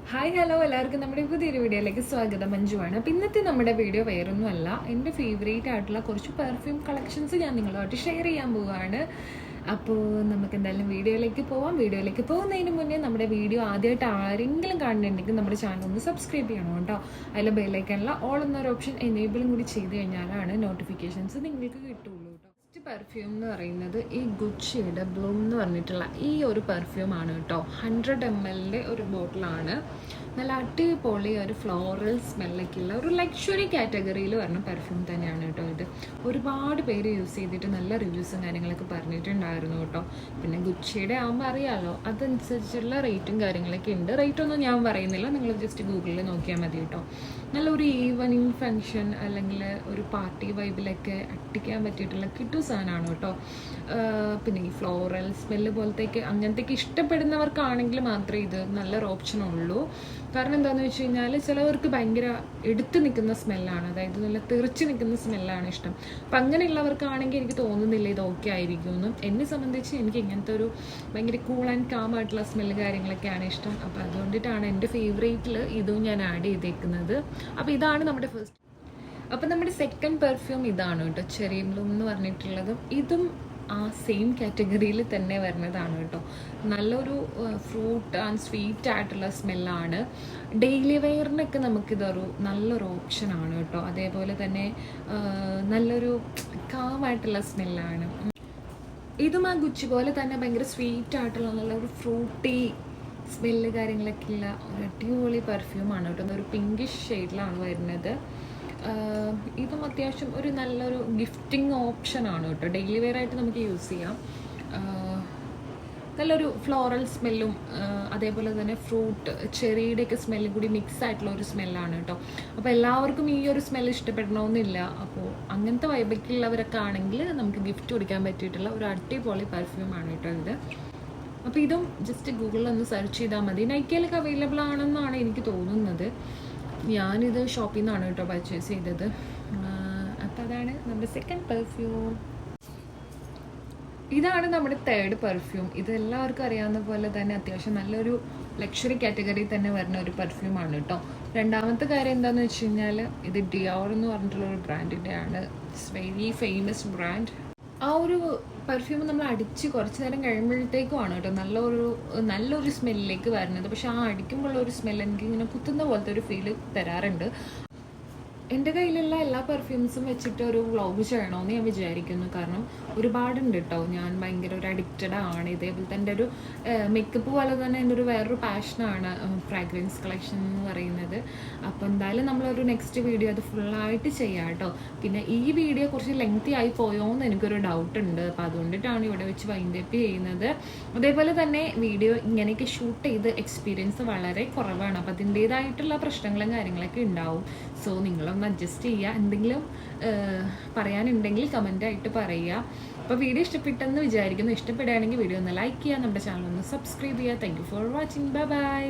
Hi hello എല്ലാവർക്കും നമ്മുടെ പുതിയൊരു വീഡിയോയിലേക്ക് സ്വാഗതം. മഞ്ജുവാണ്. അപ്പോൾ ഇന്നത്തെ നമ്മുടെ വീഡിയോ വേറൊന്നുമല്ല, എൻ്റെ ഫേവറേറ്റ് ആയിട്ടുള്ള കുറച്ച് പെർഫ്യൂം കളക്ഷൻസ് ഞാൻ നിങ്ങളുമായിട്ട് ഷെയർ ചെയ്യാൻ പോവുകയാണ്. അപ്പോൾ നമുക്ക് എന്തായാലും വീഡിയോയിലേക്ക് പോവാം. വീഡിയോയിലേക്ക് പോകുന്നതിന് മുന്നേ നമ്മുടെ വീഡിയോ ആദ്യമായിട്ട് ആരെങ്കിലും കാണുന്നുണ്ടെങ്കിൽ നമ്മുടെ ചാനൽ ഒന്ന് സബ്സ്ക്രൈബ് ചെയ്യണം കേട്ടോ. അതിൽ ബെല്ലൈക്കണിൽ ഓൾ എന്നൊരു ഓപ്ഷൻ എനേബിളും കൂടി ചെയ്ത് കഴിഞ്ഞാലാണ് നോട്ടിഫിക്കേഷൻസ് നിങ്ങൾക്ക് കിട്ടുള്ളൂ കേട്ടോ. ഫസ്റ്റ് പെർഫ്യൂം എന്ന് പറയുന്നത് ഈ ഗുച്ചിയുടെ ബ്ലൂം എന്ന് പറഞ്ഞിട്ടുള്ള ഈ ഒരു പെർഫ്യൂമാണ് കേട്ടോ. 100 ml ഒരു ബോട്ടിലാണ്. നല്ല അടിപൊളി ഒരു ഫ്ലോറൽ സ്മെല്ലൊക്കെയുള്ള ഒരു ലക്ഷറി കാറ്റഗറിയിൽ വരുന്ന പെർഫ്യൂം തന്നെയാണ് കേട്ടോ ഇത്. ഒരുപാട് പേര് യൂസ് ചെയ്തിട്ട് നല്ല റിവ്യൂസും കാര്യങ്ങളൊക്കെ പറഞ്ഞിട്ടുണ്ടായിരുന്നു കേട്ടോ. പിന്നെ ഗുച്ചിയുടെ ആകുമ്പോൾ അറിയാമല്ലോ, അതനുസരിച്ചുള്ള റേറ്റും കാര്യങ്ങളൊക്കെ ഉണ്ട്. റേറ്റൊന്നും ഞാൻ പറയുന്നില്ല, നിങ്ങൾ ജസ്റ്റ് ഗൂഗിളിൽ നോക്കിയാൽ മതി കേട്ടോ. നല്ലൊരു ഈവനിങ് ഫങ്ഷൻ അല്ലെങ്കിൽ ഒരു പാർട്ടി വൈബിലൊക്കെ അട്ടിക്കാൻ പറ്റിയിട്ടുള്ള കിട്ടു സാധനമാണ് കേട്ടോ. പിന്നെ ഈ ഫ്ലോറൽ സ്മെല്ല് പോലത്തേക്ക് അങ്ങനത്തേക്ക് ഇഷ്ടപ്പെടുന്നവർക്കാണെങ്കിൽ മാത്രമേ ഇത് നല്ലൊരു ഓപ്ഷൻ ഉള്ളൂ. കാരണം എന്താണെന്ന് വെച്ച് കഴിഞ്ഞാൽ ചിലവർക്ക് ഭയങ്കര എടുത്ത് നിൽക്കുന്ന സ്മെല്ലാണ്, അതായത് നല്ല തെറിച്ച് നിൽക്കുന്ന സ്മെല്ലാണ് ഇഷ്ടം. അപ്പം അങ്ങനെയുള്ളവർക്കാണെങ്കിൽ എനിക്ക് തോന്നുന്നില്ല ഇത് ഓക്കെ ആയിരിക്കുമെന്നും. എന്നെ സംബന്ധിച്ച് എനിക്ക് ഇങ്ങനത്തെ ഒരു ഭയങ്കര കൂൾ ആൻഡ് കാം ആയിട്ടുള്ള സ്മെല്ല് കാര്യങ്ങളൊക്കെയാണ് ഇഷ്ടം. അപ്പോൾ അതുകൊണ്ടിട്ടാണ് എൻ്റെ ഫേവറേറ്റിൽ ഇതും ഞാൻ ആഡ് ചെയ്തേക്കുന്നത്. അപ്പോൾ ഇതാണ് നമ്മുടെ ഫസ്റ്റ്. അപ്പോൾ നമ്മുടെ സെക്കൻഡ് പെർഫ്യൂം ഇതാണ് കേട്ടോ, ചെറി ബ്ലൂം എന്ന് പറഞ്ഞിട്ടുള്ളതും. ഇതും ആ സെയിം കാറ്റഗറിയിൽ തന്നെ വരുന്നതാണ് കേട്ടോ. നല്ലൊരു ഫ്രൂട്ട് ആൻഡ് സ്വീറ്റ് ആയിട്ടുള്ള സ്മെല്ലാണ്. ഡെയിലി വെയറിനൊക്കെ നമുക്കിതൊരു നല്ലൊരു ഓപ്ഷനാണ് കേട്ടോ. അതേപോലെ തന്നെ നല്ലൊരു കാമായിട്ടുള്ള സ്മെല്ലാണ്. ഇതും ആ ഗുച്ചി പോലെ തന്നെ ഭയങ്കര സ്വീറ്റ് ആയിട്ടുള്ള നല്ലൊരു ഫ്രൂട്ടി സ്മെല്ല് കാര്യങ്ങളൊക്കെ ഉള്ള ഒരു അടിപൊളി പെർഫ്യൂമാണ് കേട്ടോ. ഒരു പിങ്കിഷ് ഷെയ്ഡിലാണ് വരുന്നത്. ഇതും അത്യാവശ്യം ഒരു നല്ലൊരു ഗിഫ്റ്റിംഗ് ഓപ്ഷനാണ് കേട്ടോ. ഡെയിലി വെയർ ആയിട്ട് നമുക്ക് യൂസ് ചെയ്യാം. നല്ലൊരു ഫ്ലോറൽ സ്മെല്ലും അതേപോലെ തന്നെ ഫ്രൂട്ട് ചെറിയുടെയൊക്കെ സ്മെല്ലും കൂടി മിക്സ് ആയിട്ടുള്ള ഒരു സ്മെല്ലാണ് കേട്ടോ. അപ്പോൾ എല്ലാവർക്കും ഈ ഒരു സ്മെല്ല് ഇഷ്ടപ്പെടണമെന്നില്ല. അപ്പോൾ അങ്ങനത്തെ വൈബൊക്കെയുള്ളവരൊക്കെ ആണെങ്കിൽ നമുക്ക് ഗിഫ്റ്റ് കൊടുക്കാൻ പറ്റിയിട്ടുള്ള ഒരു അടിപൊളി പെർഫ്യൂമാണ് കേട്ടോ ഇത്. അപ്പോൾ ഇതും ജസ്റ്റ് ഗൂഗിളിൽ ഒന്ന് സെർച്ച് ചെയ്താൽ മതി. നൈക്കയിലൊക്കെ അവൈലബിൾ ആണെന്നാണ് എനിക്ക് തോന്നുന്നത്. ഞാനിത് ഷോപ്പിൽ നിന്നാണ് കേട്ടോ പർച്ചേസ് ചെയ്തത്. അപ്പോൾ അതാണ് നമ്മുടെ സെക്കൻഡ് പെർഫ്യൂം. ഇതാണ് നമ്മുടെ തേർഡ് പെർഫ്യൂം. ഇത് എല്ലാവർക്കും അറിയാവുന്ന പോലെ തന്നെ അത്യാവശ്യം നല്ലൊരു ലക്ഷറി കാറ്റഗറി തന്നെ വരുന്ന ഒരു പെർഫ്യൂമാണ് കേട്ടോ. രണ്ടാമത്തെ കാര്യം എന്താണെന്ന് വെച്ച് കഴിഞ്ഞാൽ ഇത് ഡിയോർ എന്ന് പറഞ്ഞിട്ടുള്ള ഒരു ബ്രാൻഡിൻ്റെ ആണ്. It's very famous brand. ആ ഒരു പെർഫ്യൂം നമ്മൾ അടിച്ച് കുറച്ച് നേരം കഴിയുമ്പോഴത്തേക്കുമാണ് കേട്ടോ നല്ലൊരു സ്മെല്ലിലേക്ക് വരുന്നത്. പക്ഷെ ആ അടിക്കുമ്പോഴുള്ള ഒരു സ്മെല്ല് എനിക്ക് ഇങ്ങനെ കുത്തുന്ന പോലത്തെ ഒരു ഫീല് തരാറുണ്ട്. എൻ്റെ കയ്യിലുള്ള എല്ലാ പെർഫ്യൂംസും വെച്ചിട്ട് ഒരു വ്ളോഗ് ചെയ്യണമെന്ന് ഞാൻ വിചാരിക്കുന്നു. കാരണം ഒരുപാടുണ്ട് കേട്ടോ. ഞാൻ ഭയങ്കര ഒരു അഡിക്റ്റഡ് ആണ്. ഇതേപോലെ തന്നെ ഒരു മേക്കപ്പ് പോലെ തന്നെ എൻ്റെ ഒരു വേറൊരു പാഷനാണ് ഫ്രാഗ്രൻസ് കളക്ഷൻ എന്ന് പറയുന്നത്. അപ്പോൾ എന്തായാലും നമ്മളൊരു നെക്സ്റ്റ് വീഡിയോ അത് ഫുള്ളായിട്ട് ചെയ്യാം കേട്ടോ. പിന്നെ ഈ വീഡിയോ കുറച്ച് ലെങ്തി ആയി പോയോ എന്ന് എനിക്കൊരു ഡൗട്ട് ഉണ്ട്. അപ്പോൾ അതുകൊണ്ടിട്ടാണ് ഇവിടെ വെച്ച് വൈൻഡപ്പ് ചെയ്യുന്നത്. അതേപോലെ തന്നെ വീഡിയോ ഇങ്ങനെയൊക്കെ ഷൂട്ട് ചെയ്ത് എക്സ്പീരിയൻസ് വളരെ കുറവാണ്. അപ്പോൾ അതിൻ്റേതായിട്ടുള്ള പ്രശ്നങ്ങളും കാര്യങ്ങളൊക്കെ ഉണ്ടാവും. സോ നിങ്ങളൊന്ന് അഡ്ജസ്റ്റ് ചെയ്യുക. എന്തെങ്കിലും പറയാനുണ്ടെങ്കിൽ കമൻ്റായിട്ട് പറയുക. അപ്പോൾ വീഡിയോ ഇഷ്ടപ്പെട്ടെന്ന് വിചാരിക്കുന്നു. ഇഷ്ടപ്പെടുകയാണെങ്കിൽ വീഡിയോ ഒന്ന് ലൈക്ക് ചെയ്യുക, നമ്മുടെ ചാനൽ ഒന്ന് സബ്സ്ക്രൈബ് ചെയ്യുക. Thank you for watching. Bye bye.